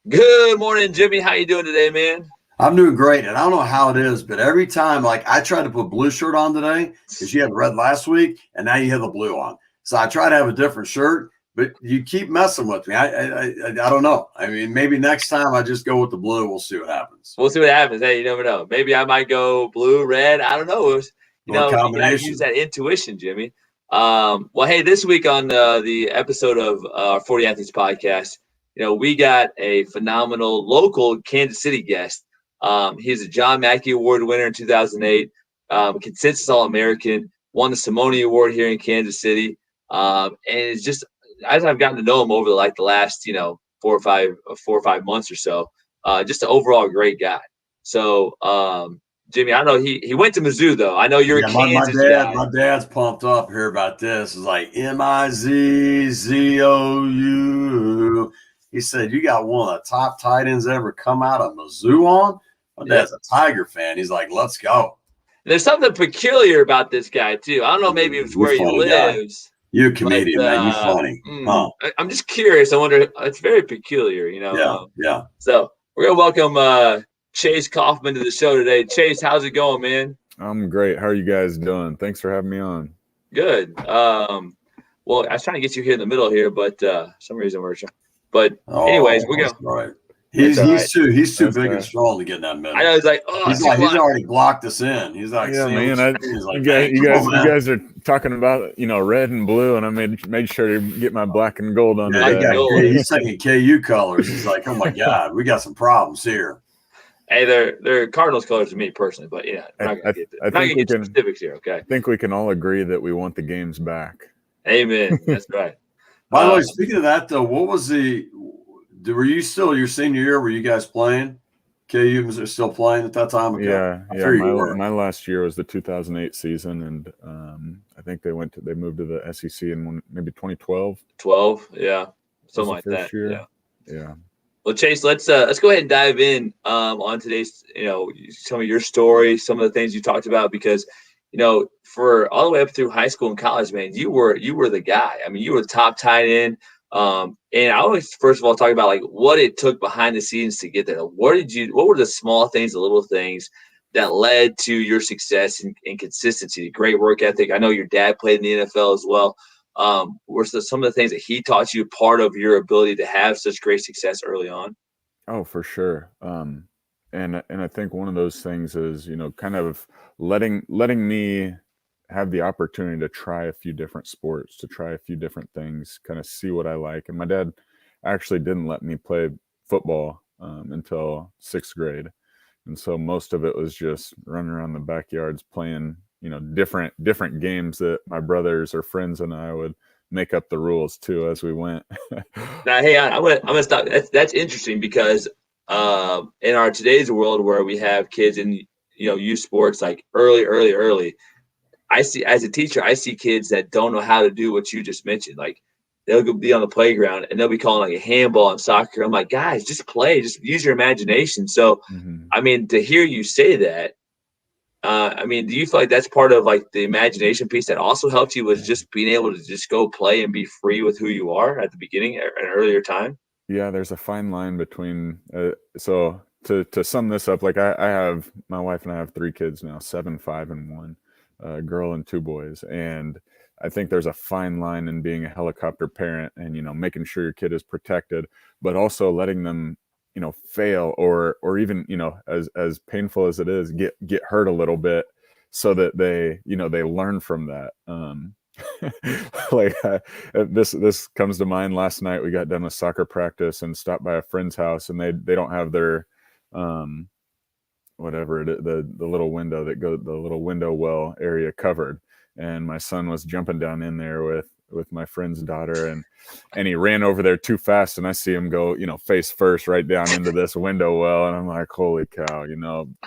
Good morning, Jimmy. How you doing today, man? I'm doing great, and I don't know how it is, but every time, like I tried to put blue shirt on today because you had red last week, and now you have the blue on. So I try to have a different shirt, but you keep messing with me. I don't know. I mean, maybe next time I just go with the blue. We'll see what happens. We'll see what happens. Hey, you never know. Maybe I might go blue, red. I don't know. Little You got to use combination. that intuition, Jimmy. Well, hey, this week on the episode of our 40 Athletes podcast, we got a phenomenal local Kansas City guest. He's a John Mackey Award winner in 2008, consensus All-American, won the Simone Award here in Kansas City, and it's just as I've gotten to know him over the last 4 or 5 months or so. Just an overall great guy. So, Jimmy, I know he went to Mizzou though. I know you're a Yeah, Kansas guy. my dad's pumped up here about this. It's like Mizzou. He said you got one of the top tight ends ever come out of Mizzou on. My dad's a Tiger fan. He's like, let's go. There's something peculiar about this guy too. I don't know, maybe it's where he lives. You're a comedian, man. You funny. Huh? I'm just curious. I wonder. It's very peculiar, Yeah. So we're gonna welcome Chase Coffman to the show today. Chase, how's it going, man? I'm great. How are you guys doing? Thanks for having me on. Good. Well, I was trying to get you here in the middle here, but some reason we're trying. But anyways, we're gonna. Right. He's too big and strong to get in that middle. I know. He's like, he's already blocked us in. He's like, yeah, man. You guys are talking about red and blue, and I made sure to get my black and gold on. He's taking KU colors. He's like, oh my God, we got some problems here. Hey, they're Cardinals colors to me personally, but yeah, I'm not gonna get into specifics here. Okay. I think we can all agree that we want the games back. Amen. That's right. By the way, speaking of that, though, what was were you still your senior year? Were you guys playing? KU was still playing at that time? Okay. Yeah. My last year was the 2008 season, and I think they moved to the SEC in maybe 2012. 12, yeah, something like that. Year. Yeah. Well, Chase, let's go ahead and dive in on today's, some of your story, some of the things you talked about, because for all the way up through high school and college, man, you were the guy. I mean, you were the top tight end. And I always, first of all, talk about like what it took behind the scenes to get there. What were the small things, the little things that led to your success and consistency, great work ethic? I know your dad played in the NFL as well. Were some of the things that he taught you part of your ability to have such great success early on? Oh, for sure. And I think one of those things is, kind of letting me have the opportunity to try a few different sports, to try a few different things, kind of see what I like. And my dad actually didn't let me play football until 6th grade. And so most of it was just running around the backyards playing, different games that my brothers or friends and I would make up the rules too as we went. Now, hey, I'm gonna stop. That's interesting because in our today's world where we have kids in youth sports like early, I see, as a teacher, I see kids that don't know how to do what you just mentioned. Like they'll go be on the playground and they'll be calling like a handball and soccer. I'm like, guys, just play, just use your imagination. So, I mean, to hear you say that, I mean, do you feel like that's part of like the imagination piece that also helped you, was just being able to just go play and be free with who you are at the beginning, at an earlier time? Yeah, there's a fine line between. So to sum this up, like I have, my wife and I have 3 kids now, 7, 5, and 1. A girl and 2 boys, and I think there's a fine line in being a helicopter parent and making sure your kid is protected, but also letting them fail or even as painful as it is, get hurt a little bit so that they they learn from that. This comes to mind. Last night we got done with soccer practice and stopped by a friend's house, and they don't have their whatever it is, the little window the little window well area covered, and my son was jumping down in there with my friend's daughter, and he ran over there too fast, and I see him go face first right down into this window well, and I'm like, holy cow,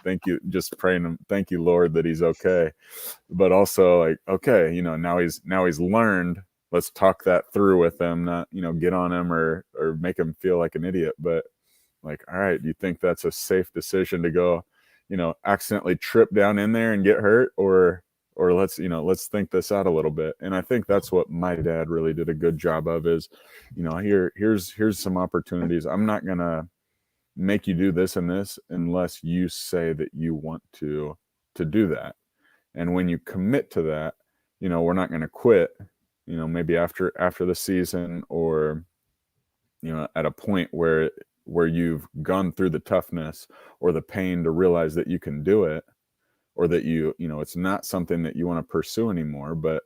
thank you, just praying him, thank you Lord that he's okay, but also like, okay, now he's learned, let's talk that through with him, not get on him or make him feel like an idiot, but like, all right, do you think that's a safe decision to go accidentally trip down in there and get hurt, or let's think this out a little bit. And I think that's what my dad really did a good job of, is here's some opportunities. I'm not gonna make you do this and this unless you say that you want to do that. And when you commit to that, we're not going to quit, maybe after the season, or, at a point where you've gone through the toughness or the pain to realize that you can do it, or that it's not something that you want to pursue anymore. But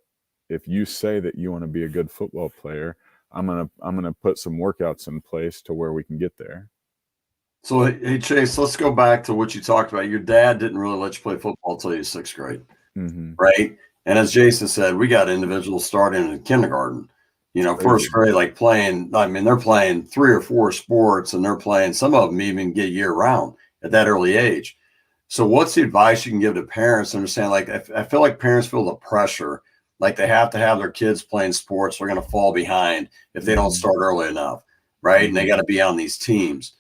if you say that you want to be a good football player, I'm going to put some workouts in place to where we can get there. So, hey, Chase, let's go back to what you talked about. Your dad didn't really let you play football until you were 6th grade, right? And as Jason said, we got individuals starting in kindergarten, 1st grade, like they're playing 3 or 4 sports, and they're playing, some of them even get year round at that early age. So what's the advice you can give to parents? Understand, like, I feel like parents feel the pressure, like they have to have their kids playing sports. They're going to fall behind if they don't start early enough, right? And they got to be on these teams.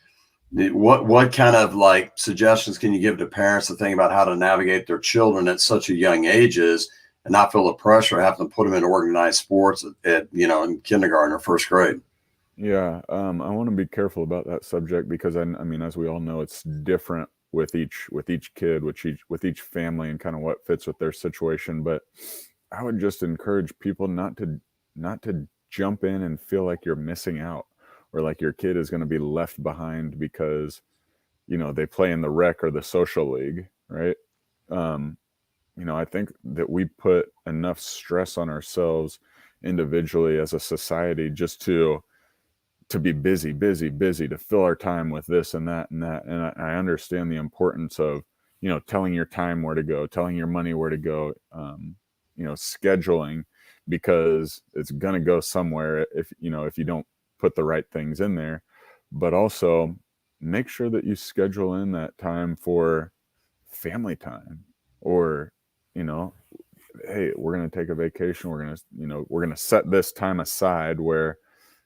What kind of like suggestions can you give to parents to think about how to navigate their children at such a young ages and not feel the pressure of having to put them in organized sports at in kindergarten or 1st grade? Yeah, I want to be careful about that subject because I mean, as we all know, it's different with each kid, with each family, and kind of what fits with their situation. But I would just encourage people not to jump in and feel like you're missing out, or like your kid is going to be left behind because, they play in the rec or the social league, right? I think that we put enough stress on ourselves individually as a society just to be busy, to fill our time with this and that and that. And I understand the importance of, telling your time where to go, telling your money where to go, scheduling, because it's going to go somewhere if you don't put the right things in there. But also make sure that you schedule in that time for family time, or, hey, we're going to take a vacation. We're going to set this time aside where,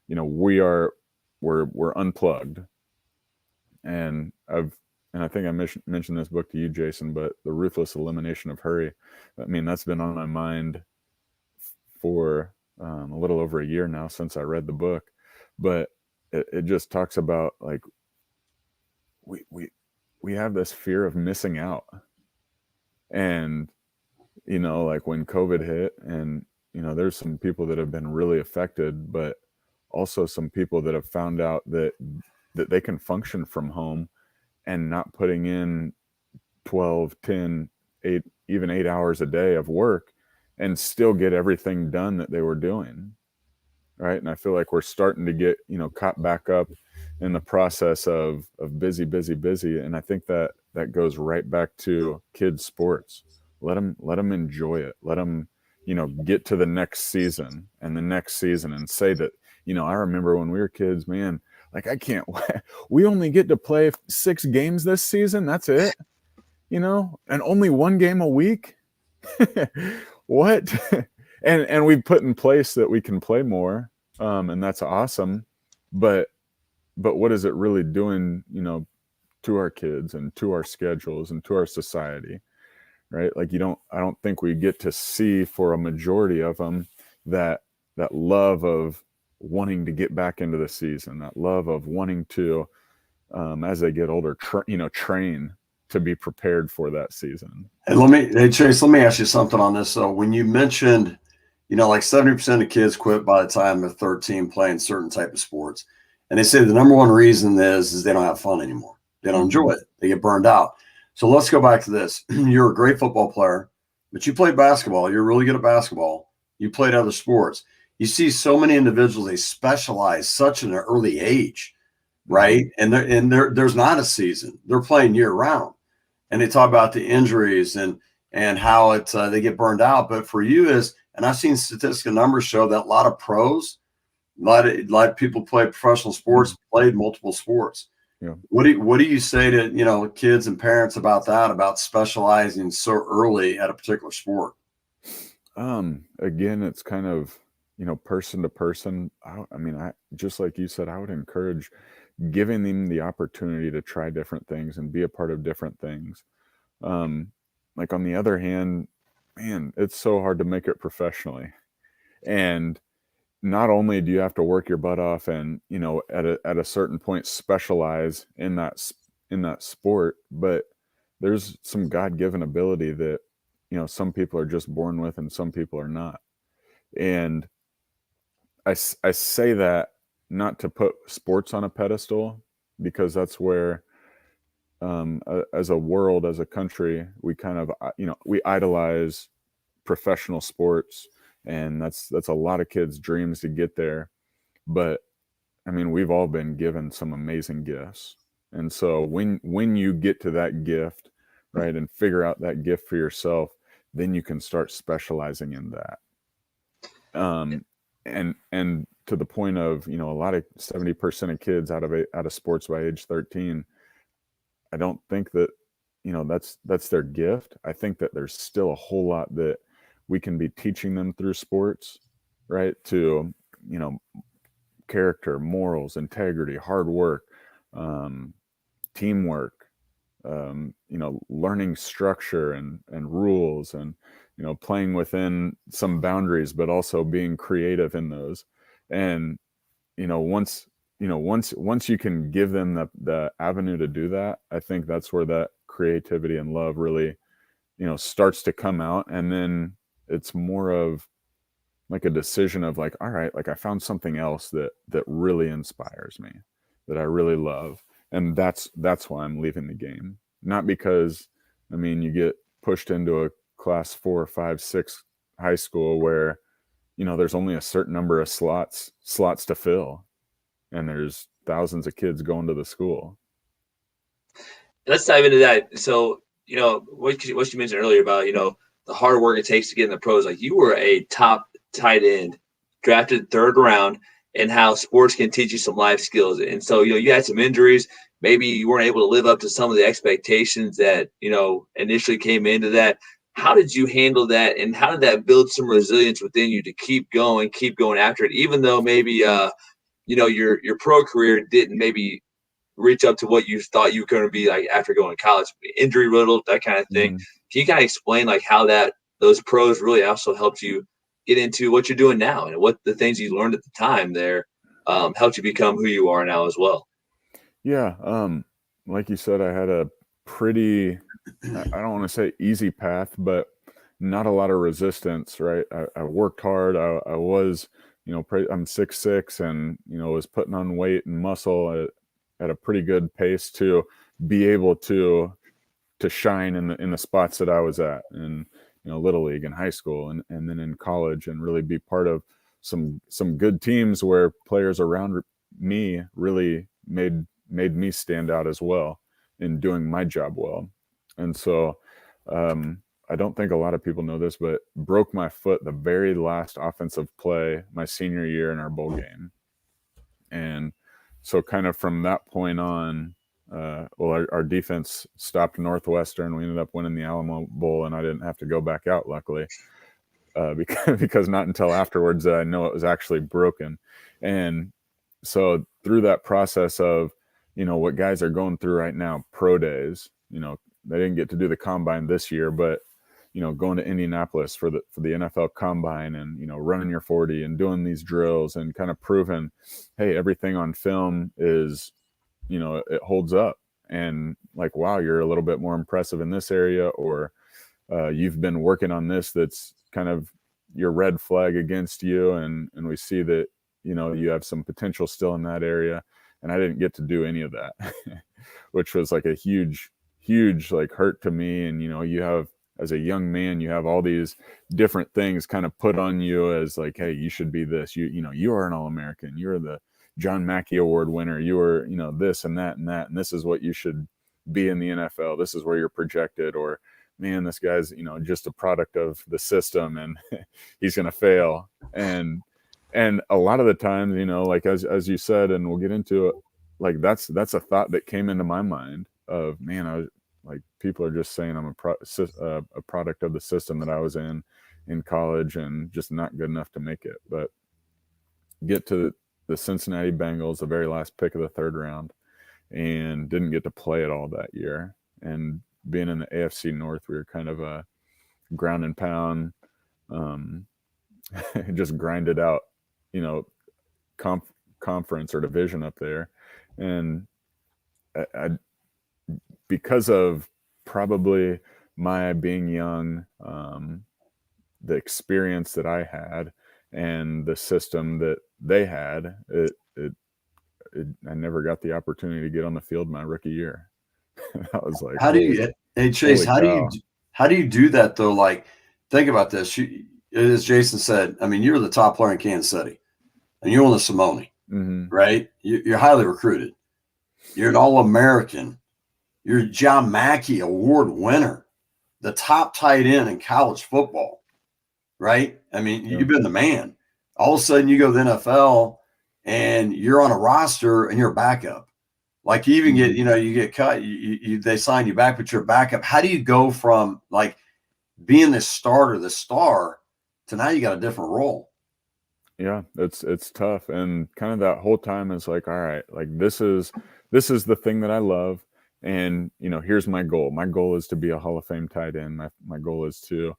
we're unplugged. And I think I mentioned this book to you, Jason, but The Ruthless Elimination of Hurry. I mean, that's been on my mind for a little over a year now since I read the book. But it just talks about, like, we have this fear of missing out. And, like when COVID hit, and, there's some people that have been really affected, but also some people that have found out that they can function from home and not putting in 12, 10, 8, even 8 hours a day of work and still get everything done that they were doing. Right. And I feel like we're starting to get, caught back up in the process of busy. And I think that goes right back to kids' sports. Let them enjoy it. Let them, get to the next season and the next season and say that, I remember when we were kids, man, like, I can't, we only get to play 6 games this season. That's it, and only 1 game a week. What? And we've put in place that we can play more. And that's awesome. But what is it really doing, to our kids and to our schedules and to our society? Right? Like, I don't think we get to see, for a majority of them, that love of wanting to get back into the season, that love of wanting to, as they get older, train to be prepared for that season. Hey, Chase, let me ask you something on this. So when you mentioned, like 70% of kids quit by the time they're 13 playing certain type of sports. And they say the number one reason is they don't have fun anymore. They don't enjoy it. They get burned out. So let's go back to this. You're a great football player, but you played basketball. You're really good at basketball. You played other sports. You see so many individuals, they specialize such an early age, right? And there's not a season. They're playing year round. And they talk about the injuries and how they get burned out. But for you and I've seen statistical numbers show that a lot of pros, a lot of people play professional sports, played multiple sports. Yeah. What do you say to, kids and parents about that, about specializing so early at a particular sport? Again, it's kind of, person to person. I just like you said, I would encourage giving them the opportunity to try different things and be a part of different things. Like, on the other hand, man, it's so hard to make it professionally. And, not only do you have to work your butt off and, at a certain point specialize in that sport, but there's some God-given ability that, some people are just born with and some people are not. And I say that not to put sports on a pedestal, because that's where, as a world, as a country, we kind of, we idolize professional sports, and that's a lot of kids' dreams to get there. But I mean, we've all been given some amazing gifts. And so when you get to that gift, right, and figure out that gift for yourself, then you can start specializing in that. And to the point of, a lot of 70% of kids out of sports by age 13, I don't think that, that's their gift. I think that there's still a whole lot that we can be teaching them through sports, right? To, character, morals, integrity, hard work, teamwork, learning structure and rules, and, playing within some boundaries, but also being creative in those. And, once you can give them the avenue to do that, I think that's where that creativity and love really, starts to come out. And then it's more of like a decision of like, all right, like I found something else that really inspires me, that I really love. And that's why I'm leaving the game. Not because, I mean, you get pushed into a class 4, 5, 6 high school where, there's only a certain number of slots to fill, and there's thousands of kids going to the school. Let's dive into that. So, what you mentioned earlier about, the hard work it takes to get in the pros. Like, you were a top tight end, drafted 3rd round, and how sports can teach you some life skills. And so, you had some injuries. Maybe you weren't able to live up to some of the expectations that, initially came into that. How did you handle that? And how did that build some resilience within you to keep going after it, even though maybe, your pro career didn't maybe reach up to what you thought you were going to be like after going to college, injury riddled, that kind of thing. Mm-hmm. Can you kind of explain like how those pros really also helped you get into what you're doing now, and what the things you learned at the time there helped you become who you are now as well? Yeah. Like you said, I had a pretty, I don't want to say easy path, but not a lot of resistance, right? I worked hard. I was, I'm 6'6", and, was putting on weight and muscle at a pretty good pace to be able to shine in the spots that I was at in, little league and high school, and then in college, and really be part of some good teams where players around me really made me stand out as well in doing my job well. And so I don't think a lot of people know this, but broke my foot the very last offensive play my senior year in our bowl game. And so kind of from that point on, our defense stopped Northwestern. We ended up winning the Alamo Bowl, and I didn't have to go back out, luckily, because not until afterwards did I know it was actually broken. And so through that process of, what guys are going through right now, pro days, they didn't get to do the combine this year, but, going to Indianapolis for the NFL combine, and, running your 40 and doing these drills and kind of proving, hey, everything on film is, it holds up, and like, wow, you're a little bit more impressive in this area, or you've been working on this, that's kind of your red flag against you. And we see that, you have some potential still in that area. And I didn't get to do any of that, which was like a huge like hurt to me. And, you have, as a young man, you have all these different things kind of put on you as like, hey, you should be this, you are an All-American, you're the John Mackey Award winner, you were, this and that and that, and this is what you should be in the NFL. This is where you're projected. Or, man, this guy's, just a product of the system, and he's going to fail. And a lot of the times, like as you said, and we'll get into it, like that's a thought that came into my mind of, man, I was like, people are just saying I'm a product of the system that I was in college, and just not good enough to make it. But get to the Cincinnati Bengals, the very last pick of the 3rd round, and didn't get to play at all that year. And being in the AFC North, we were kind of a ground and pound, just grind it out you know, conference or division up there. And I because of probably my being young, the experience that I had and the system that they had, I never got the opportunity to get on the field my rookie year. I was like, How do you, hey Chase, how do you do that though? Like, think about this. As Jason said, I mean, you're the top player in Kansas City and you're on the Simone, right? You're highly recruited. You're an All-American. You're a John Mackey Award winner, the top tight end in college football, right? I mean, you've been the man. All of a sudden, you go to the NFL and you're on a roster and you're a backup. Like you even get, you get cut. They sign you back, but you're a backup. How do you go from like being the starter, the star, to now you got a different role? Yeah, it's tough, and kind of that whole time is like, all right, like this is the thing that I love, and here's my goal. My goal is to be a Hall of Fame tight end. My goal is to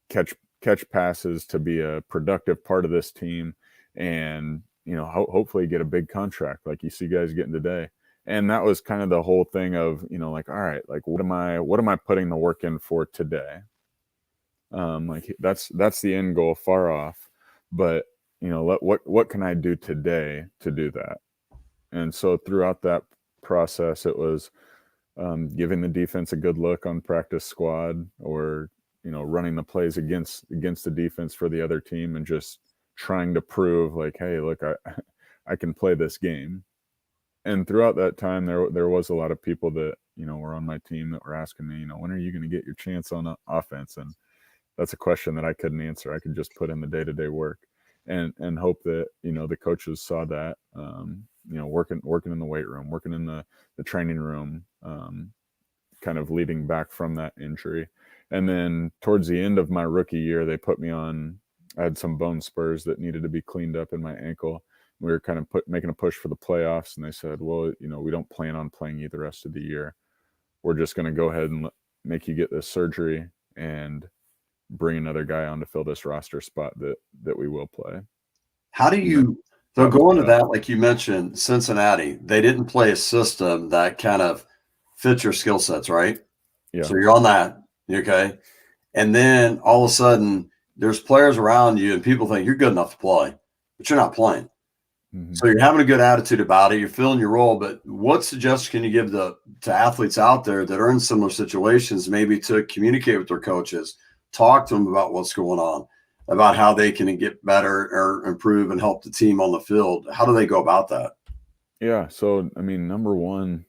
catch passes, to be a productive part of this team, and hopefully get a big contract like you see guys getting today. And that was kind of the whole thing of like, all right, like what am I putting the work in for today? Like that's the end goal, far off. But what can I do today to do that? And so throughout that process, it was giving the defense a good look on practice squad, or running the plays against the defense for the other team, and just trying to prove like, hey, look, I can play this game. And throughout that time, there was a lot of people that were on my team that were asking me, when are you going to get your chance on offense? And that's a question that I couldn't answer. I could just put in the day-to-day work and hope that, the coaches saw that, working in the weight room, working in the training room, kind of leading back from that injury. And then towards the end of my rookie year, they put me on, I had some bone spurs that needed to be cleaned up in my ankle. We were kind of making a push for the playoffs, and they said, well, we don't plan on playing you the rest of the year. We're just going to go ahead and make you get this surgery and bring another guy on to fill this roster spot that we will play. How do you, so going to that, like you mentioned, Cincinnati, they didn't play a system that kind of fits your skill sets, right? Yeah. So you're on that, okay? And then all of a sudden there's players around you and people think you're good enough to play, but you're not playing. So you're having a good attitude about it. You're filling your role, but what suggestions can you give to athletes out there that are in similar situations, maybe to communicate with their coaches, talk to them about what's going on, about how they can get better or improve and help the team on the field? How do they go about that? Yeah. So, I mean, number one,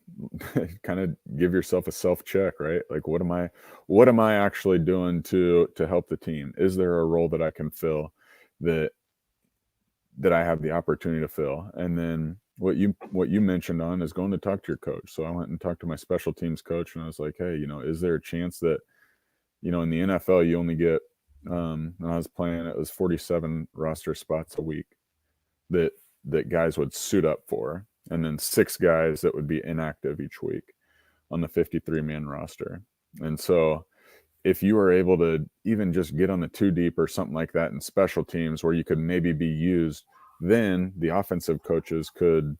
kind of give yourself a self-check, right? Like, what am I actually doing to help the team? Is there a role that I can fill that I have the opportunity to fill? And then what you mentioned on is going to talk to your coach. So I went and talked to my special teams coach, and I was like, hey, is there a chance that, in the NFL, you only get, when I was playing, it was 47 roster spots a week that guys would suit up for, and then 6 guys that would be inactive each week on the 53-man roster. And so if you were able to even just get on the 2 deep or something like that in special teams where you could maybe be used, then the offensive coaches could,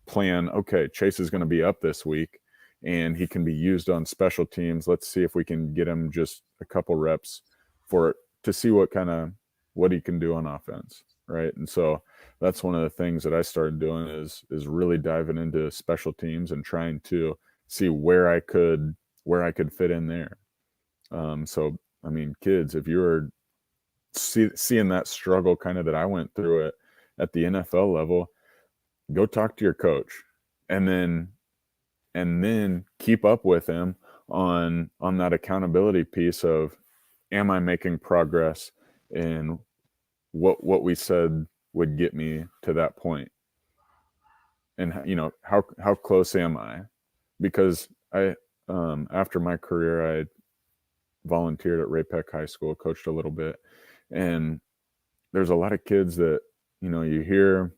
plan, okay, Chase is going to be up this week and he can be used on special teams. Let's see if we can get him just a couple reps to see what he can do on offense. Right. And so that's one of the things that I started doing is really diving into special teams and trying to see where I could fit in there. So, I mean, kids, if you're seeing that struggle kind of that I went through it at the NFL level, go talk to your coach and then keep up with him on that accountability piece of, am I making progress in what we said would get me to that point? And how close am I? Because I after my career, I volunteered at Ray Peck High School, coached a little bit, and there's a lot of kids that you hear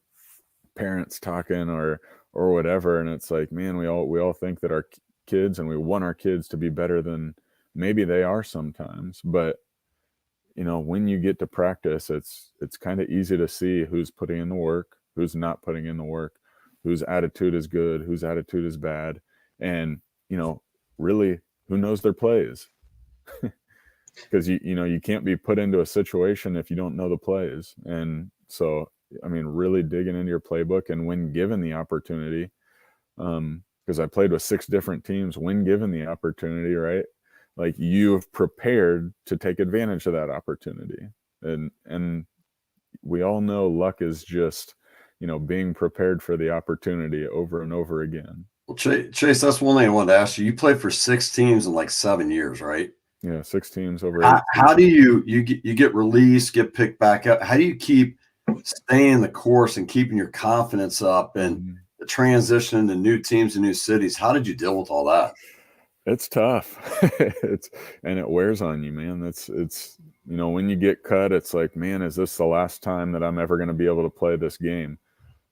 parents talking or whatever, and it's like, man, we all think that our kids, and we want our kids to be better than maybe they are sometimes, but when you get to practice, it's kind of easy to see who's putting in the work, who's not putting in the work, whose attitude is good, whose attitude is bad, and really, who knows their plays. Because you can't be put into a situation if you don't know the plays. And so, I mean, really digging into your playbook, and when given the opportunity, because I played with 6 different teams, when given the opportunity, right, like, you've prepared to take advantage of that opportunity. And we all know luck is just being prepared for the opportunity over and over again. Well, Chase, that's one thing I wanted to ask you. You played for 6 teams in like 7 years, right? Yeah, 6 teams over 8 How do you get released, get picked back up? How do you keep staying the course and keeping your confidence up and the transition to new teams and new cities? How did you deal with all that? It's tough. And it wears on you, man. It's when you get cut, it's like, man, is this the last time that I'm ever going to be able to play this game?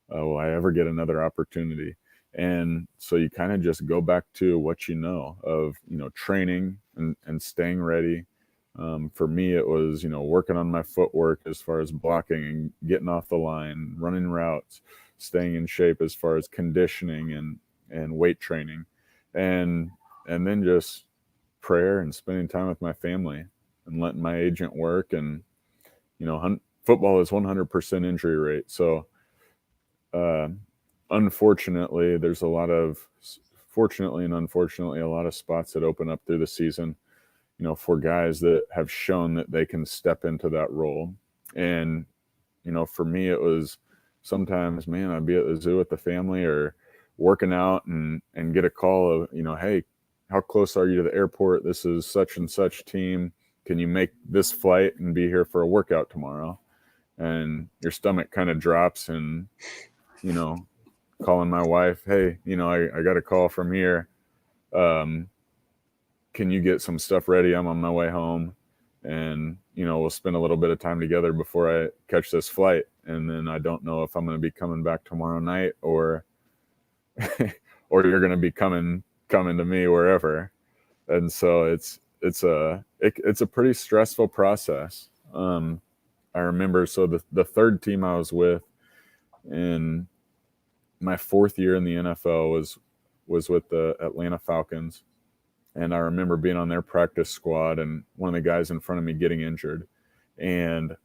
Will I ever get another opportunity? And so you kind of just go back to what of training and staying ready. For me, it was working on my footwork as far as blocking and getting off the line, running routes, staying in shape as far as conditioning and weight training, and then just prayer and spending time with my family and letting my agent work. And football is 100% injury rate, so unfortunately, there's fortunately and unfortunately, a lot of spots that open up through the season, for guys that have shown that they can step into that role. And, for me, it was sometimes, man, I'd be at the zoo with the family or working out and get a call of, hey, how close are you to the airport? This is such and such team. Can you make this flight and be here for a workout tomorrow? And your stomach kind of drops, and, calling my wife, hey, I got a call from here. Can you get some stuff ready? I'm on my way home, and, we'll spend a little bit of time together before I catch this flight. And then I don't know if I'm going to be coming back tomorrow night or you're going to be coming to me wherever. And so it's a pretty stressful process. I remember, so the third team I was with in my 4th year in the NFL was with the Atlanta Falcons. And I remember being on their practice squad and one of the guys in front of me getting injured. And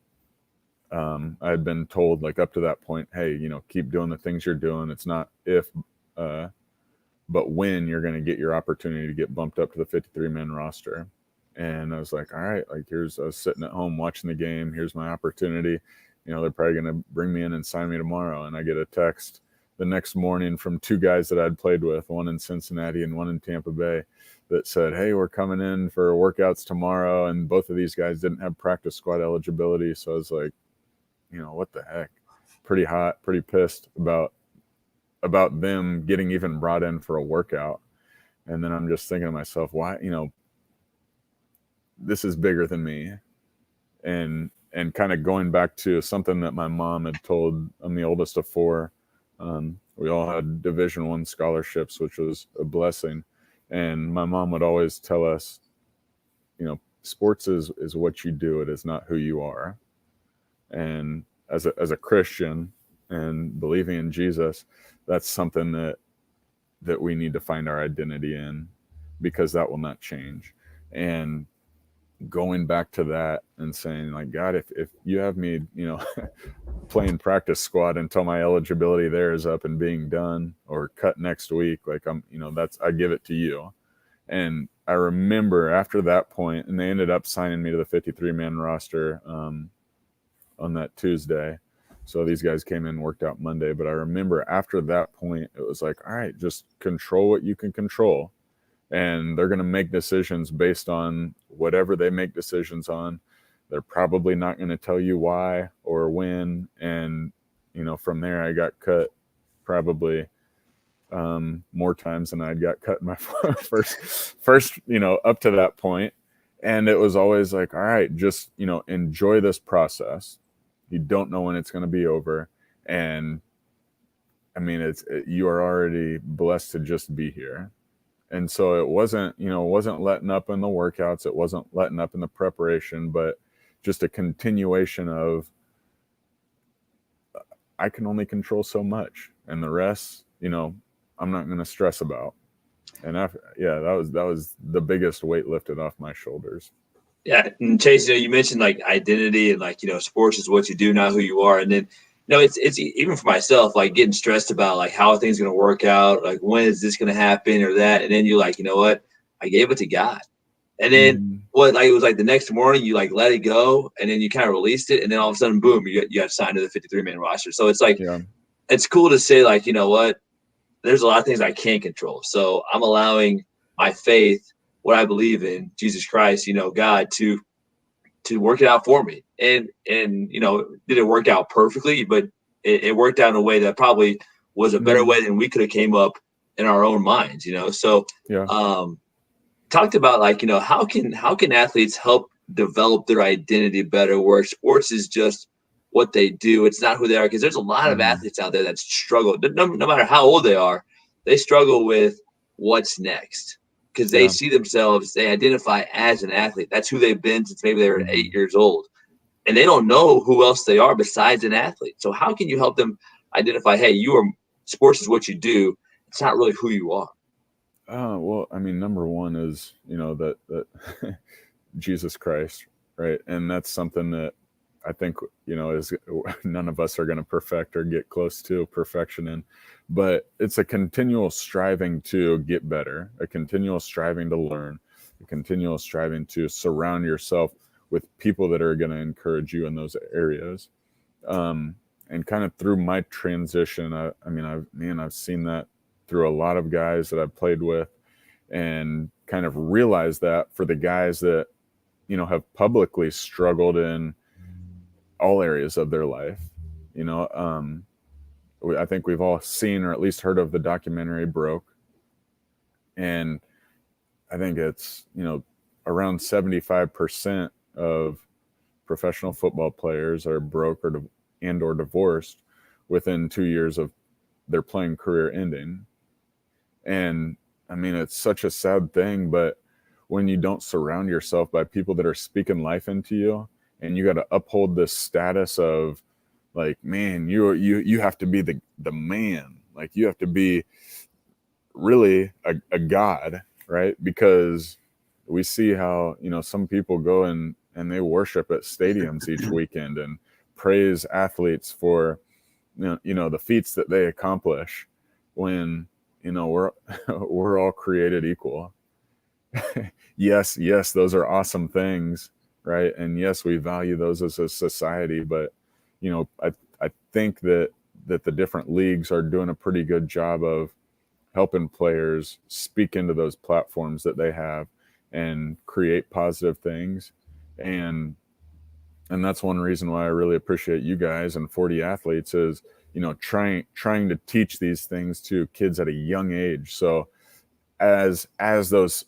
I had been told, like, up to that point, hey, keep doing the things you're doing. It's not if, but when you're going to get your opportunity to get bumped up to the 53-man roster. And I was like, all right, like, I was sitting at home watching the game. Here's my opportunity. They're probably going to bring me in and sign me tomorrow. And I get a text the next morning from 2 guys that I'd played with, one in Cincinnati and one in Tampa Bay, that said, hey, we're coming in for workouts tomorrow. And both of these guys didn't have practice squad eligibility. So I was like, what the heck? Pretty hot, pretty pissed about them getting even brought in for a workout. And then I'm just thinking to myself, why, this is bigger than me. And kind of going back to something that my mom had told, I'm the oldest of 4. We all had Division I scholarships, which was a blessing. And my mom would always tell us, sports is what you do. It is not who you are. And as a Christian and believing in Jesus, that's something that we need to find our identity in, because that will not change. And going back to that and saying, like, God, if you have me, playing practice squad until my eligibility there is up and being done or cut next week, like, I give it to you. And I remember after that point, and they ended up signing me to the 53-man roster on that Tuesday. So these guys came in and worked out Monday. But I remember after that point, it was like, all right, just control what you can control. And they're going to make decisions based on whatever they make decisions on. They're probably not going to tell you why or when. And, from there, I got cut probably more times than I'd got cut in my first, up to that point. And it was always like, all right, just, enjoy this process. You don't know when it's going to be over. And I mean, you are already blessed to just be here. And so it wasn't letting up in the workouts. It wasn't letting up in the preparation, but just a continuation of, I can only control so much, and the rest, I'm not going to stress about. And that was the biggest weight lifted off my shoulders. Yeah, and Chase, you mentioned like identity and like sports is what you do, not who you are. And then it's even for myself, like getting stressed about like how are things going to work out, like when is this going to happen or that, and then you're like, you know what, I gave it to God, and then it was like the next morning you like let it go, and then you kind of released it, and then all of a sudden, boom, you got signed to the 53-man roster. So it's like it's cool to say like, you know what, there's a lot of things I can't control, so I'm allowing my faith, what I believe in, Jesus Christ, God, to work it out for me. And did it work out perfectly? But it worked out in a way that probably was a better way than we could have came up in our own minds, So talked about like, how can athletes help develop their identity better, where sports is just what they do. It's not who they are, because there's a lot of athletes out there that struggle, no matter how old they are, they struggle with what's next. Because they see themselves, they identify as an athlete. That's who they've been since maybe they were 8 years old. And they don't know who else they are besides an athlete. So how can you help them identify, hey, sports is what you do. It's not really who you are. Well, I mean, number one is, that Jesus Christ, right? And that's something that I think, is none of us are going to perfect or get close to perfection in, but it's a continual striving to get better, a continual striving to learn, a continual striving to surround yourself with people that are going to encourage you in those areas. And kind of through my transition, I've seen that through a lot of guys that I've played with, and kind of realized that for the guys that, have publicly struggled in all areas of their life, I think we've all seen or at least heard of the documentary Broke. And I think it's, around 75% of professional football players are broke or divorced within 2 years of their playing career ending. And I mean, it's such a sad thing, but when you don't surround yourself by people that are speaking life into you, and you got to uphold this status of like, man, you have to be the man, like you have to be really a god, right? Because we see how, some people go and they worship at stadiums each weekend and praise athletes for, the feats that they accomplish, when, we're all created equal. Yes, those are awesome things, right? And yes, we value those as a society, but I think that the different leagues are doing a pretty good job of helping players speak into those platforms that they have and create positive things. And that's one reason why I really appreciate you guys and 40 Athletes is, trying to teach these things to kids at a young age. So as those,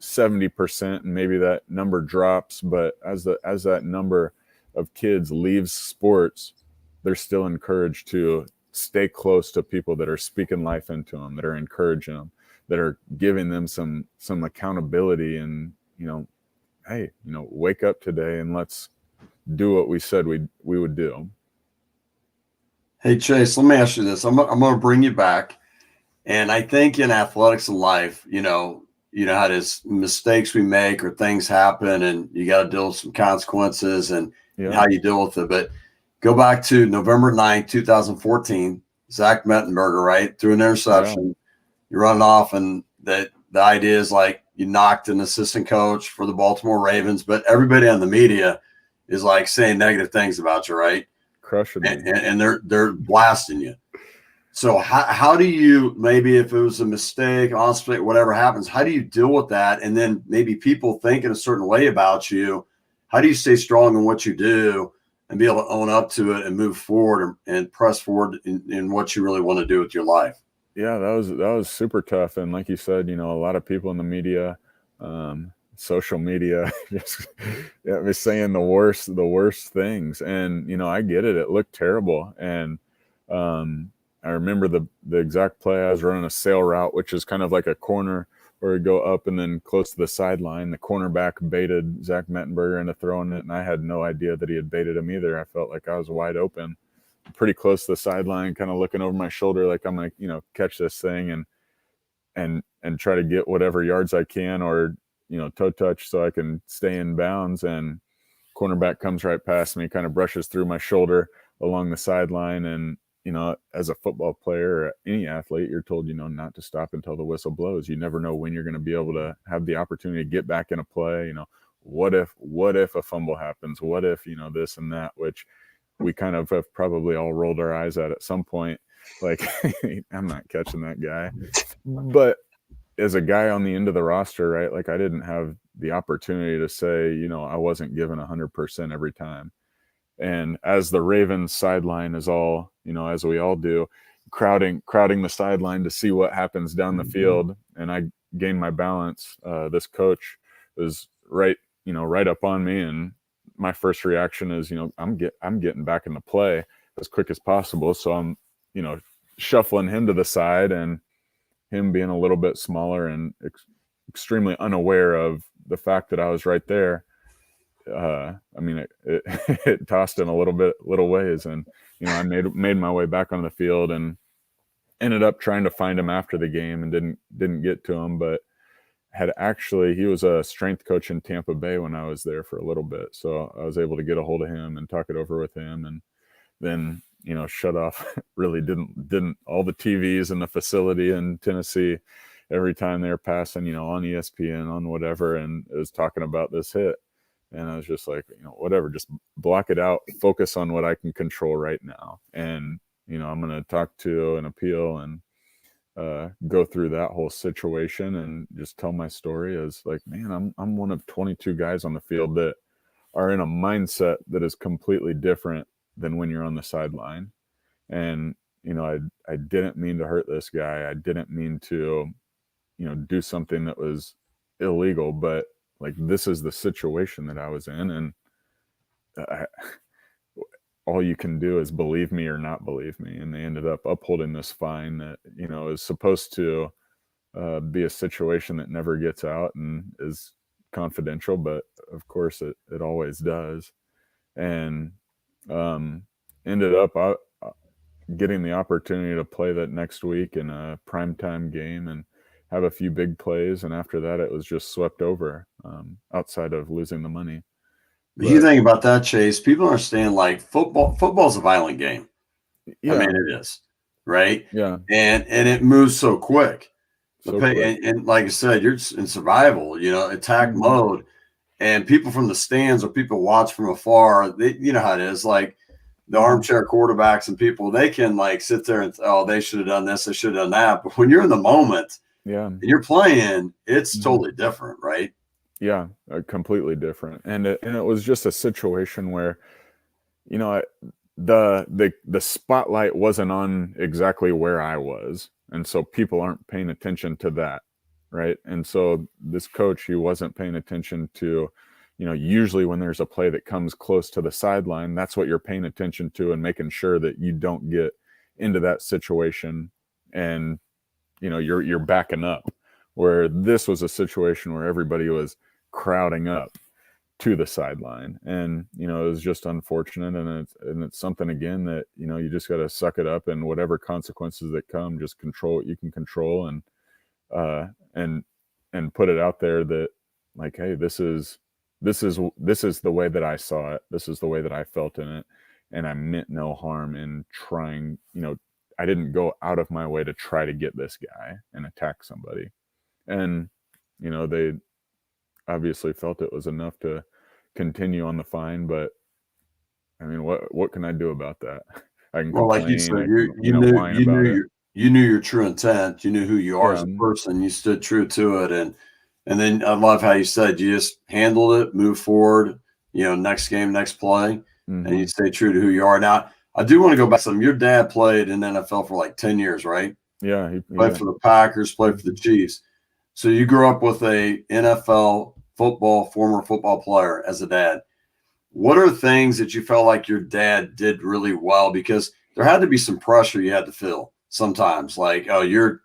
70%, and maybe that number drops, but as that number of kids leaves sports, they're still encouraged to stay close to people that are speaking life into them, that are encouraging them, that are giving them some accountability, and hey, wake up today and let's do what we said we would do. Hey Chase, let me ask you this. I'm going to bring you back, and I think in athletics and life, how there's mistakes we make or things happen, and you got to deal with some consequences and how you deal with it. But go back to November 9th, 2014, Zach Mettenberger, right? Threw an interception. Yeah. You run off, and the idea is like you knocked an assistant coach for the Baltimore Ravens, but everybody on the media is like saying negative things about you, right? Crushing me. And they're blasting you. So how do you, maybe if it was a mistake, honestly, whatever happens, how do you deal with that? And then maybe people think in a certain way about you. How do you stay strong in what you do and be able to own up to it and move forward and press forward in what you really want to do with your life? Yeah, that was super tough. And like you said, a lot of people in the media, social media, just saying the worst things. And, I get it. It looked terrible. And, I remember the exact play. I was running a sail route, which is kind of like a corner or he'd go up and then close to the sideline. The cornerback baited Zach Mettenberger into throwing it, and I had no idea that he had baited him either. I felt like I was wide open, pretty close to the sideline, kind of looking over my shoulder like I'm going to, catch this thing and try to get whatever yards I can, or, toe touch so I can stay in bounds. And cornerback comes right past me, kind of brushes through my shoulder along the sideline. And, as a football player or any athlete, you're told, not to stop until the whistle blows. You never know when you're going to be able to have the opportunity to get back in a play. What if a fumble happens? What if, this and that, which we kind of have probably all rolled our eyes at some point. Like, I'm not catching that guy. But as a guy on the end of the roster, right, like I didn't have the opportunity to say, I wasn't given 100% every time. And as the Ravens sideline is all, as we all do, crowding the sideline to see what happens down the field, and I gained my balance, this coach was right up on me, and my first reaction is, I'm getting back in the play as quick as possible. So I'm, shuffling him to the side, and him being a little bit smaller and extremely unaware of the fact that I was right there. It tossed him a little ways, and I made my way back on the field and ended up trying to find him after the game and didn't get to him, but he was a strength coach in Tampa Bay when I was there for a little bit, so I was able to get a hold of him and talk it over with him, and then shut off really didn't all the TVs in the facility in Tennessee every time they were passing on ESPN, on whatever, and it was talking about this hit. And I was just like, whatever, just block it out, focus on what I can control right now. And, I'm going to talk to an appeal and go through that whole situation and just tell my story as like, man, I'm one of 22 guys on the field that are in a mindset that is completely different than when you're on the sideline. And, I didn't mean to hurt this guy. I didn't mean to, do something that was illegal, but like, this is the situation that I was in, and all you can do is believe me or not believe me. And they ended up upholding this fine that, is supposed to be a situation that never gets out and is confidential, but of course it always does. And ended up getting the opportunity to play that next week in a primetime game and have a few big plays, and after that it was just swept over, outside of losing the money. But you think about that, Chase, people understand like football's a violent game. Yeah. It is, right? Yeah. And it moves so quick. And like I said, you're in survival, attack mode, and people from the stands or people watch from afar, they, how it is, like the armchair quarterbacks and people, they can like sit there and, oh, they should have done this, they should have done that. But when you're in the moment, and you're playing, it's totally different, right? Yeah, completely different. And it was just a situation where, the spotlight wasn't on exactly where I was, and so people aren't paying attention to that, right? And so this coach, he wasn't paying attention to, usually when there's a play that comes close to the sideline, that's what you're paying attention to and making sure that you don't get into that situation, and you're backing up, where this was a situation where everybody was crowding up to the sideline. And, it was just unfortunate. And it's something, again, that, you just got to suck it up, and whatever consequences that come, just control what you can control, and put it out there that like, hey, this is the way that I saw it. This is the way that I felt in it. And I meant no harm in trying, I didn't go out of my way to try to get this guy and attack somebody. And, they obviously felt it was enough to continue on the fine, but I mean, what can I do about that? I can complain, like you said, you knew your true intent. You knew who you are as a person. You stood true to it. And then I love how you said you just handled it, move forward, next game, next play, and you stay true to who you are. Now, I do want to go back to something. Your dad played in the NFL for like 10 years, right? Yeah. He played for the Packers, played for the Chiefs. So you grew up with a NFL former football player as a dad. What are things that you felt like your dad did really well? Because there had to be some pressure you had to feel sometimes. Like, oh, you're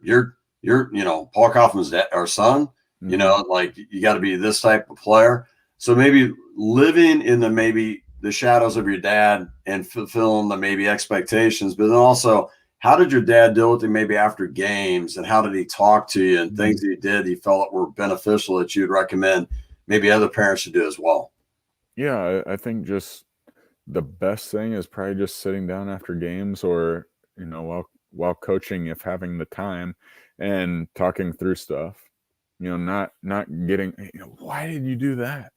Paul Kaufman's dad or son. you know, like you got to be this type of player. So maybe living in the shadows of your dad and fulfilling the maybe expectations, but then also, how did your dad deal with it maybe after games, and how did he talk to you, and things that he did he felt were beneficial that you'd recommend maybe other parents should do as well? Yeah, I think just the best thing is probably just sitting down after games, or you know, while coaching, if having the time, and talking through stuff. You know, not getting, you know, why did you do that?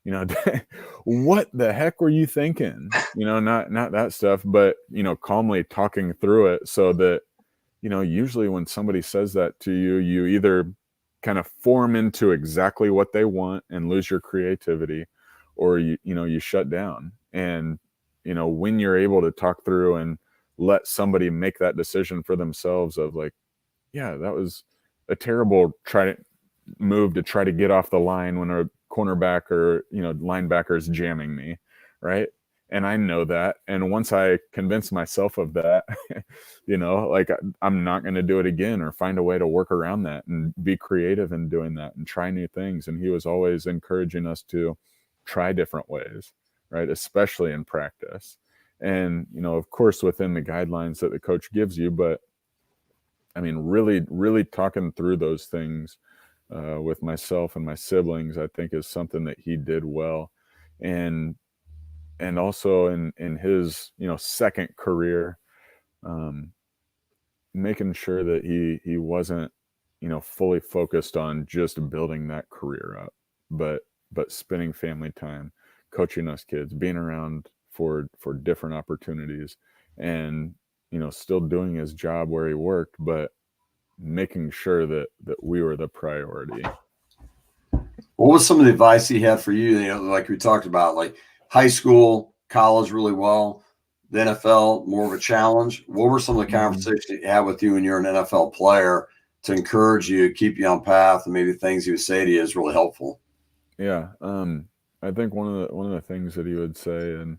You know, what the heck were you thinking? You know, not that stuff, but you know, calmly talking through it, so that, you know, usually when somebody says that to you, you either kind of form into exactly what they want and lose your creativity, or you know, you shut down. And you know, when you're able to talk through and let somebody make that decision for themselves of like, yeah, that was a terrible move to try to get off the line when a cornerback or, you know, linebacker is jamming me, right? And I know that. And once I convince myself of that, you know, like I'm not going to do it again, or find a way to work around that and be creative in doing that and try new things. And he was always encouraging us to try different ways, right? Especially in practice. And, you know, of course, within the guidelines that the coach gives you, but I mean, really talking through those things with myself and my siblings, I think is something that he did well. And also in his, you know, second career, making sure that he wasn't, you know, fully focused on just building that career up, but spending family time, coaching us kids, being around for different opportunities, and, you know, still doing his job where he worked, but making sure that we were the priority. What was some of the advice he had for you? You know, like we talked about, like high school, college really well, the NFL more of a challenge. What were some of the conversations he had with you when you're an NFL player to encourage you, keep you on path, and maybe things he would say to you is really helpful? Yeah, I think one of the things that he would say, and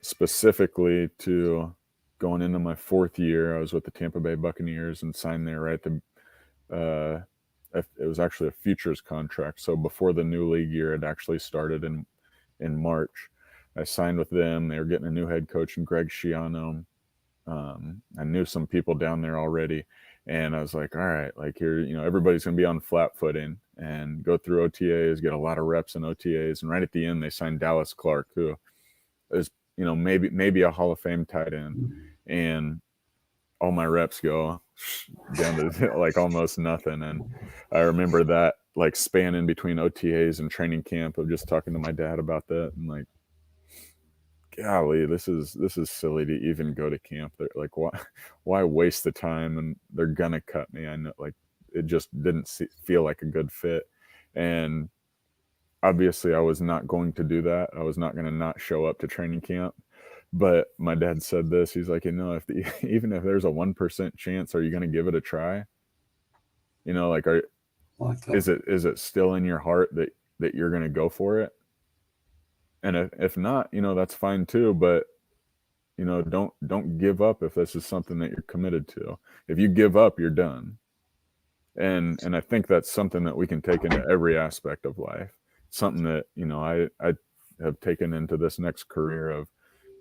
specifically to going into my fourth year, I was with the Tampa Bay Buccaneers and signed there right at the it was actually a futures contract. So before the new league year had actually started in March, I signed with them. They were getting a new head coach, and Greg Schiano. I knew some people down there already, and I was like, all right, like here, you know, everybody's going to be on flat footing and go through OTAs, get a lot of reps in OTAs. And right at the end, they signed Dallas Clark, who is, you know, maybe a Hall of Fame tight end. And all my reps go down to like almost nothing. And I remember that like span in between OTAs and training camp of just talking to my dad about that, and like, golly, this is silly to even go to camp. They're like, why waste the time? And they're gonna cut me. I know, like, it just didn't feel like a good fit. And obviously I was not going to do that. I was not going to not show up to training camp. But my dad said this. He's like, you know, even if there's a 1% chance, are you going to give it a try? You know, like, is it still in your heart that you're going to go for it? And if not, you know, that's fine too. But, you know, don't give up if this is something that you're committed to. If you give up, you're done. And I think that's something that we can take into every aspect of life. Something that, you know, I have taken into this next career of,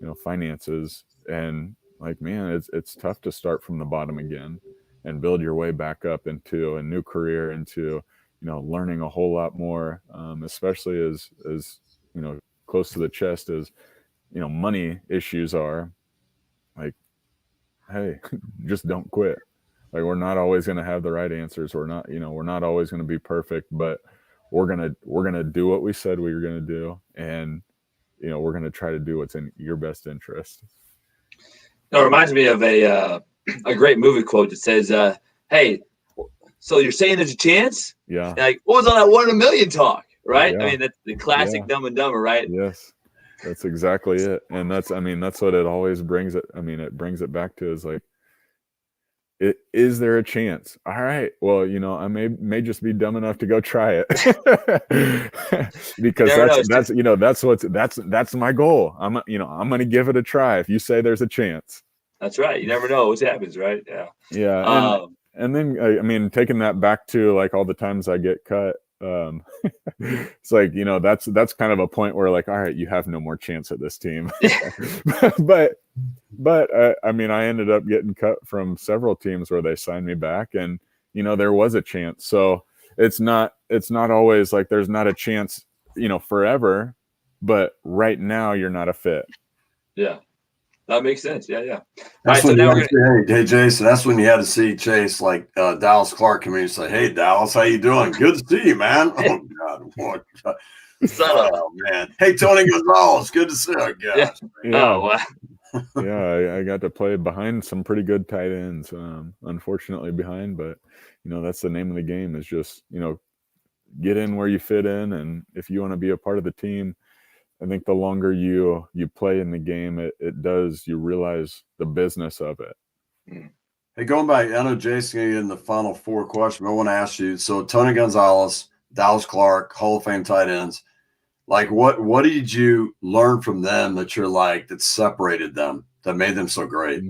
you know, finances. And like, man, it's tough to start from the bottom again and build your way back up into a new career, into, you know, learning a whole lot more, especially as you know, close to the chest as, you know, money issues are. Like, hey, just don't quit. Like, we're not always going to have the right answers. We're not always going to be perfect, but we're going to do what we said we were going to do. And, you know, we're going to try to do what's in your best interest. It reminds me of a great movie quote that says, hey, so you're saying there's a chance? Yeah. Like, what was all that 1 in a million talk, right? Yeah. I mean, that's the classic Dumb and Dumber, right? Yes, that's exactly it. And that's what it always brings it. I mean, it brings it back to is like, is there a chance? All right. Well, you know, I may just be dumb enough to go try it because that's my goal. I'm going to give it a try. If you say there's a chance, that's right. You never know what happens, right? Yeah. Yeah. and then I mean, taking that back to like all the times I get cut, it's like, you know, that's kind of a point where like, all right, you have no more chance at this team. but I mean, I ended up getting cut from several teams where they signed me back, and you know, there was a chance. So it's not always like there's not a chance, you know, forever, but right now you're not a fit. Yeah. That makes sense. Yeah. That's when hey, Jason, that's when you had to see Chase, like Dallas Clark come in and say, "Hey, Dallas, how you doing? Good to see you, man." Oh God, what? Oh man. Hey, Tony Gonzalez, good to see you, guys. Yeah. Oh wow. Yeah, I got to play behind some pretty good tight ends. Unfortunately behind, but you know, that's the name of the game, is just, you know, get in where you fit in, and if you want to be a part of the team, I think the longer you play in the game, it does, you realize the business of it. Hey, going back, I know Jason in the final 4 questions, I want to ask you, so Tony Gonzalez, Dallas Clark, Hall of Fame tight ends, like what did you learn from them that you're like, that separated them, that made them so great?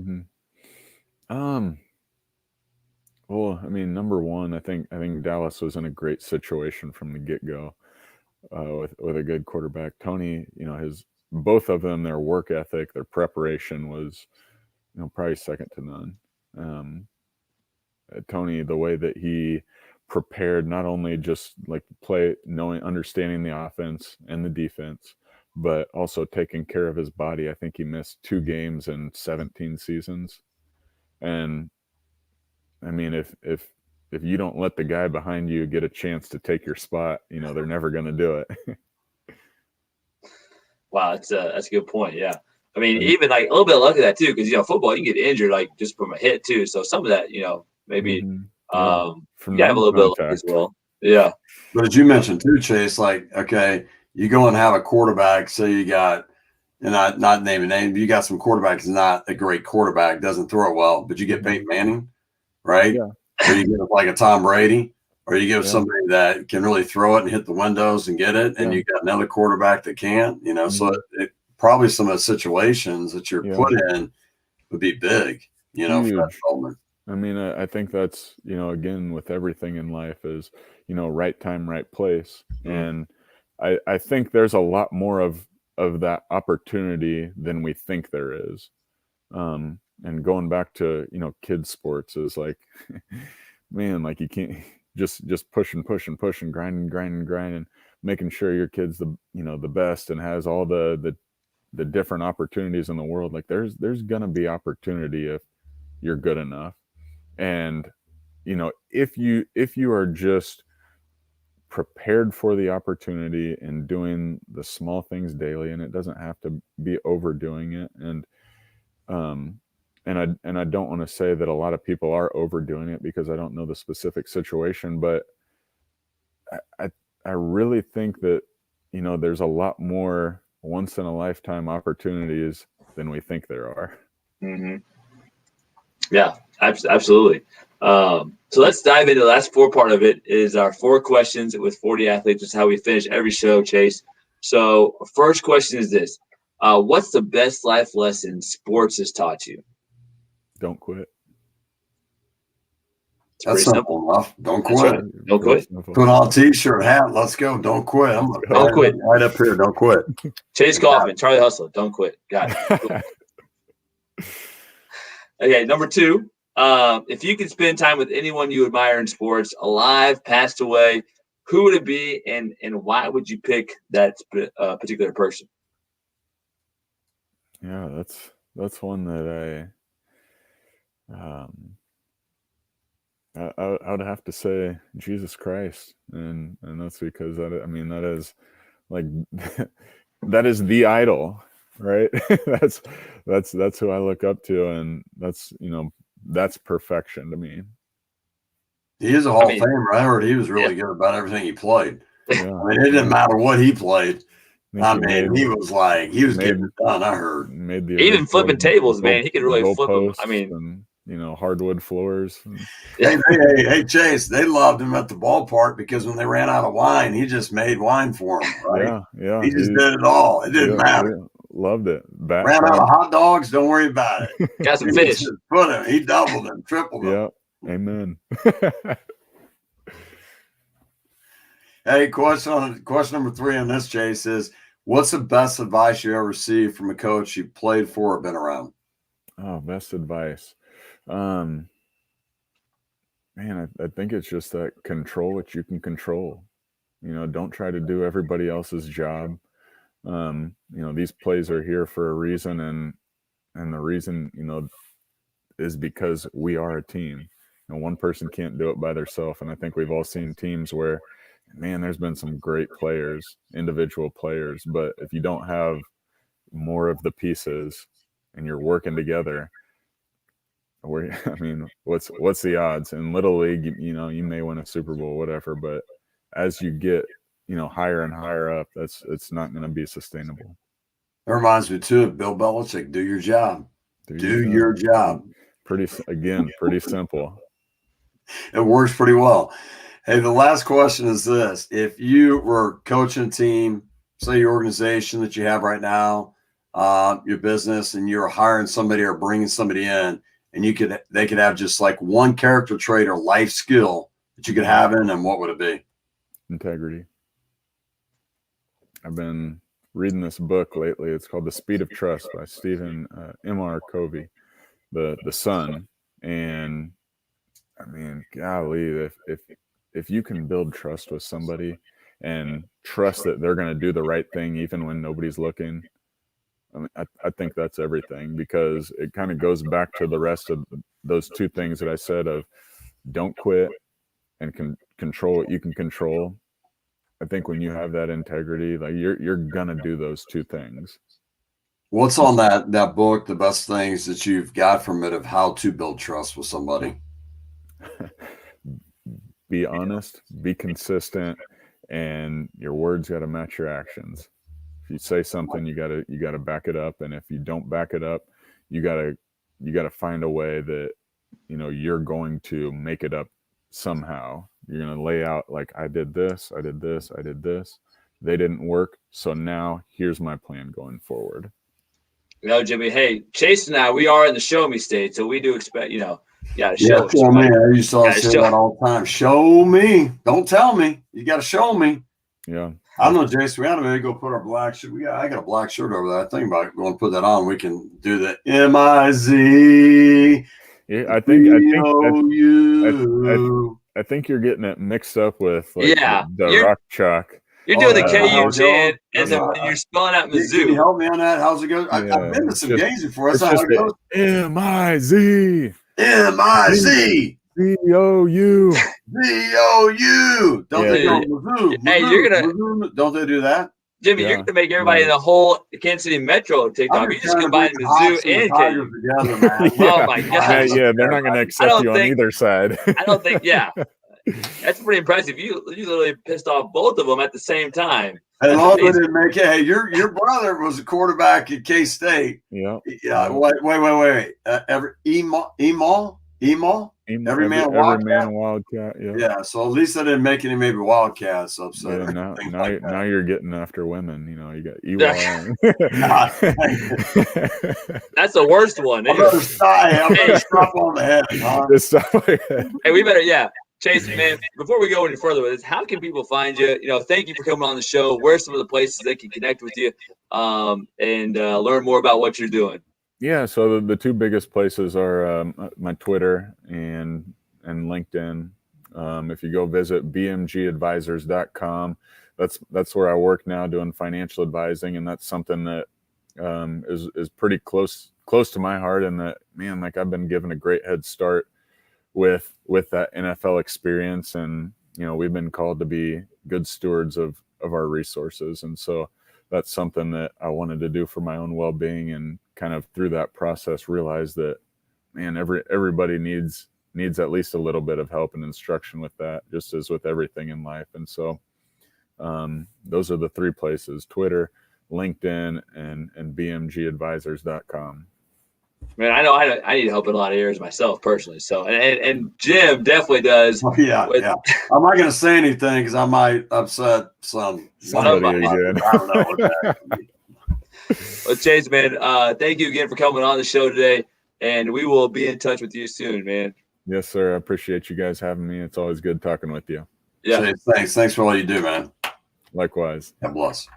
Well, I mean, number one, I think Dallas was in a great situation from the get-go. With a good quarterback. Tony, you know, both of them, their work ethic, their preparation was, you know, probably second to none. Tony, the way that he prepared, not only just like understanding the offense and the defense, but also taking care of his body. I think he missed 2 games in 17 seasons. And I mean, if you don't let the guy behind you get a chance to take your spot, you know, they're never going to do it. Wow, that's a good point. Yeah. I mean, even like a little bit of luck of that too, because, you know, football, you can get injured like just from a hit too. So some of that, you know, maybe from you have a little bit of luck as well. Yeah. But as you mentioned too, Chase, like, okay, you go and have a quarterback, say you got, and not naming names, you got some quarterbacks, not a great quarterback, doesn't throw it well, but you get Peyton Manning, right? Yeah. Or you get like a Tom Brady, or you give somebody that can really throw it and hit the windows and get it, and you got another quarterback that can't, you know. So it probably some of the situations that you're put in would be big, you know, for that development. I mean, I think that's, you know, again, with everything in life is, you know, right time, right place. And I think there's a lot more of that opportunity than we think there is. And going back to, you know, kids sports is like, man, like you can't just push and grind, making sure your kid's the, you know, the best and has all the different opportunities in the world. Like there's going to be opportunity if you're good enough. And, you know, if you are just prepared for the opportunity and doing the small things daily, and it doesn't have to be overdoing it. And I don't want to say that a lot of people are overdoing it, because I don't know the specific situation, but I really think that, you know, there's a lot more once in a lifetime opportunities than we think there are. Mm-hmm. Yeah, absolutely. So let's dive into the last 4 part of it, is our 4 questions with 40 athletes. Is how we finish every show, Chase. So first question is this. What's the best life lesson sports has taught you? Don't quit. That's simple enough. Don't quit. Right. Don't quit. Put on a T-shirt, hat. Let's go. Don't quit. Don't quit. Right up here. Don't quit. Chase Coffman, Charlie Hustler. Don't quit. Got it. Okay, number 2. If you could spend time with anyone you admire in sports, alive, passed away, who would it be, and why would you pick that particular person? Yeah, that's one that I would have to say Jesus Christ, and that's because that is like that is the idol, right? that's who I look up to, and that's, you know, that's perfection to me. He is a Hall of Famer. I heard he was really good about everything he played. Yeah. I mean, it didn't matter what he played. I mean, he was getting it done. I heard even flipping tables, man. He could really flip them. I mean, and, you know, hardwood floors. Hey, Chase, they loved him at the ballpark because when they ran out of wine, he just made wine for them. Right? Yeah. He just did it all. It didn't matter. Loved it. Ran out of hot dogs. Don't worry about it. Got some fish. He doubled them, tripled them. Amen. Hey, question number 3 on this, Chase, is what's the best advice you ever received from a coach you played for or been around? Oh, best advice. Man, I think it's just that control what you can control. Don't try to do everybody else's job. These plays are here for a reason, and the reason, is because we are a team. One person can't do it by themselves. And I think we've all seen teams where, man, there's been some great players, individual players, but if you don't have more of the pieces and you're working together, what's the odds? In Little League, you may win a Super Bowl, whatever, but as you get, higher and higher up, it's not going to be sustainable. That reminds me too of Bill Belichick. Do your job. Do your job. Pretty simple. It works pretty well. Hey, the last question is this. If you were coaching a team, say your organization that you have right now, your business, and you're hiring somebody or bringing somebody in, and they could have just like one character trait or life skill that you could have in them, what would it be? Integrity. I've been reading this book lately. It's called The Speed of Trust by Stephen M.R. Covey, the son. And I mean, golly, if you can build trust with somebody and trust that they're going to do the right thing even when nobody's looking, I think that's everything, because it kind of goes back to the rest of those two things that I said of don't quit and control what you can control. I think when you have that integrity, like you're gonna do those two things. What's on that book, the best things that you've got from it of how to build trust with somebody? Be honest, be consistent, and your words got to match your actions. If you say something, you gotta back it up, and if you don't back it up, you gotta find a way that you're going to make it up somehow. You're going to lay out like, I did this, I did this, I did this. They didn't work, so now here's my plan going forward. Jimmy, hey, Chase and I, we are in the show me state, so we do expect, show me. I used to say that all the time. Show me. Don't tell me. You got to show me. Yeah. I don't know, Jason. We ought to maybe go put our black shirt. I got a black shirt over there. I think about going to put that on. We can do the MIZ. Yeah, I think you're getting it mixed up with the rock chalk. You're doing the KU chant, and you're spelling out Mizzou. Can you help me on that? How's it go? I've been to some games before. That's how it goes. MIZ. MIZ. ZOU. ZOU. Don't they go Mizzou? Hey, Mizzou. Don't they do that? Jimmy, you're going to make everybody in the whole Kansas City Metro TikTok. You just combine Mizzou and KU together, man. Oh, my God. Yeah, they're not going to accept you on either side. I don't think, That's pretty impressive. You literally pissed off both of them at the same time. And all they didn't make it. Hey, your brother was a quarterback at K-State. Yeah. Yeah. Wait. Every man a Wildcat. Yeah. So at least I didn't make any maybe Wildcats upset. Yeah, now you're getting after women. You got EY. That's the worst one. I'm gonna stop on the head. Huh? Hey, we better. Chase, man, before we go any further with this, how can people find you? Thank you for coming on the show. Where's some of the places they can connect with you and learn more about what you're doing? Yeah, so the two biggest places are my Twitter and LinkedIn. If you go visit bmgadvisors.com, that's where I work now doing financial advising, and that's something that is pretty close to my heart, and that, man, like I've been given a great head start with that NFL experience, and we've been called to be good stewards of our resources, and so that's something that I wanted to do for my own well-being, and kind of through that process realize that, man, everybody needs at least a little bit of help and instruction with that, just as with everything in life. And so those are the three places: Twitter, LinkedIn, and bmgadvisors.com. Man, I know I need help in a lot of areas myself personally. So, and Jim definitely does. Oh, yeah. I'm not going to say anything because I might upset somebody again. I don't know what that is. Well, Chase, man, thank you again for coming on the show today, and we will be in touch with you soon, man. Yes, sir. I appreciate you guys having me. It's always good talking with you. Yeah. Thanks for all you do, man. Likewise. God bless.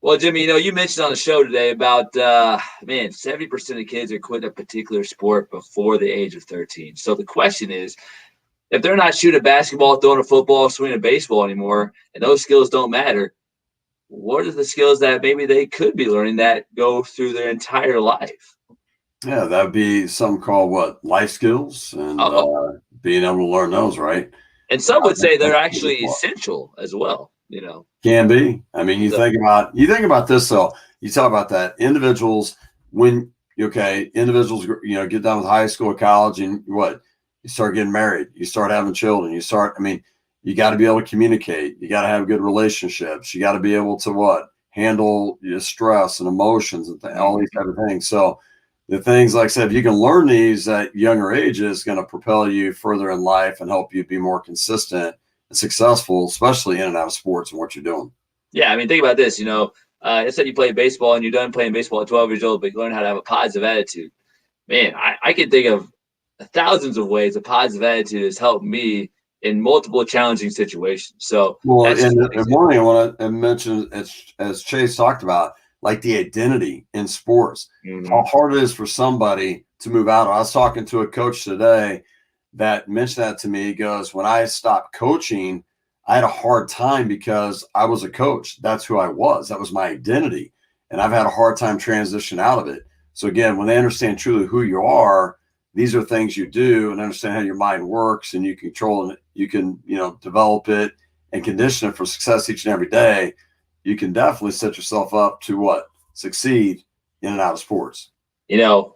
Well, Jimmy, you mentioned on the show today about 70% of kids are quitting a particular sport before the age of 13. So the question is, if they're not shooting a basketball, throwing a football, swinging a baseball anymore, and those skills don't matter, what are the skills that maybe they could be learning that go through their entire life? Yeah, that would be something called life skills, and being able to learn those, right? And some would say they're actually essential as well. Can be. I mean, you think about this. So you talk about that individuals individuals get done with high school, college, and you start getting married, you start having children, you got to be able to communicate, you got to have good relationships, you got to be able to handle your stress and emotions and all these type of things. So the things, like I said, if you can learn these at younger ages, going to propel you further in life and help you be more consistent and successful, especially in and out of sports and what you're doing. Yeah, think about this. Let's say you play baseball and you're done playing baseball at 12 years old, but you learn how to have a positive attitude. Man, I can think of thousands of ways a positive attitude has helped me in multiple challenging situations. So, and one thing I want to mention, as Chase talked about, like the identity in sports, how hard it is for somebody to move out. I was talking to a coach today that mentioned that to me. He goes, when I stopped coaching, I had a hard time because I was a coach. That's who I was. That was my identity. And I've had a hard time transition out of it. So again, when they understand truly who you are, these are things you do and understand how your mind works, and you control it. You can, develop it and condition it for success each and every day. You can definitely set yourself up to succeed in and out of sports.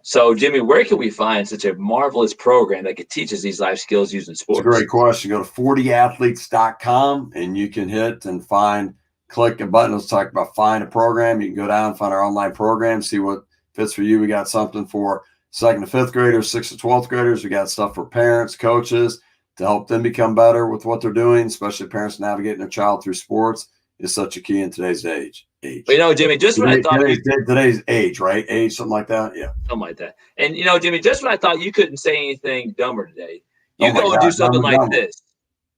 So Jimmy, where can we find such a marvelous program that could teach us these life skills using sports? It's a great question. Go to 40athletes.com and you can hit and click a button. Let's talk about find a program. You can go down, find our online program, see what fits for you. We got something for 2nd to 5th graders, 6th to 12th graders. We got stuff for parents, coaches to help them become better with what they're doing, especially parents navigating their child through sports is such a key in today's age. But Jimmy, just when I thought today's age, right? Age, something like that. Yeah. Something like that. And Jimmy, just when I thought you couldn't say anything dumber today, you go and do something like this.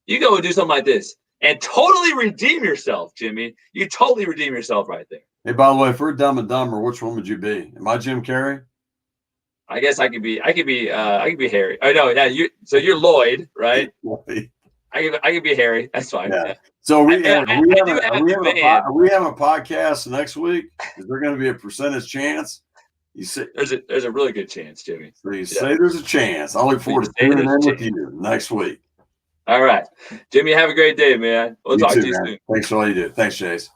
You go and do something like this and totally redeem yourself, Jimmy. You totally redeem yourself right there. Hey, by the way, if we're Dumb and Dumber, which one would you be? Am I Jim Carrey? I guess I could be Harry. I know. Yeah. You're Lloyd, right? Lloyd. I could be Harry. That's fine. Yeah. So are we having a podcast next week? Is there going to be a percentage chance? You say there's a really good chance, Jimmy. So you say there's a chance. I look forward to tuning in with you next week. All right, Jimmy. Have a great day, man. We'll talk to you soon. Thanks for all you do. Thanks, Chase.